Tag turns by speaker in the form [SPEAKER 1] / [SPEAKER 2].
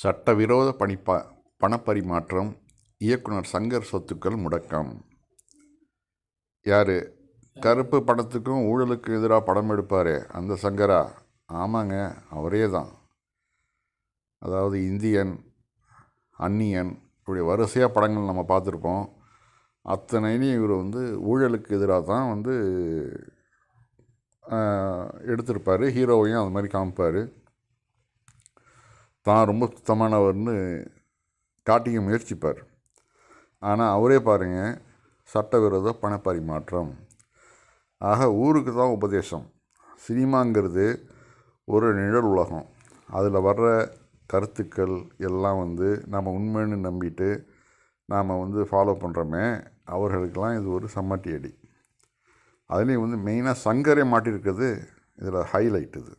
[SPEAKER 1] சட்டவிரோத பணப்பரிமாற்றம், இயக்குனர் சங்கர் சொத்துக்கள் முடக்கம். யார்? கருப்பு பணத்துக்கும் ஊழலுக்கு எதிராக படம் எடுப்பார் அந்த சங்கரா? ஆமாங்க, அவரே தான். அதாவது இந்தியன், அந்நியன், இப்படி வரிசையாக படங்கள் நம்ம பார்த்துருப்போம். அத்தனையும் இவர் ஊழலுக்கு எதிராக தான் எடுத்திருப்பார். ஹீரோவையும் அது மாதிரி காமிப்பார். தான் ரொம்ப சுத்தமானவர்னு காட்டிக்க முயற்சிப்பார். ஆனால் அவரே பாருங்கள், சட்டவிரோத பணப்பரிமாற்றம். ஆக ஊருக்கு தான் உபதேசம். சினிமாங்கிறது ஒரு நிழல் உலகம். அதில் வர்ற கருத்துக்கள் எல்லாம் நம்ம உண்மைன்னு நம்பிட்டு நாம் ஃபாலோ பண்ணுறோமே, அவர்களுக்கெல்லாம் இது ஒரு சம்மட்டி அடி. அதுலேயும் மெயினாக சங்கரே மாட்டியிருக்கிறது இதில் ஹைலைட். இது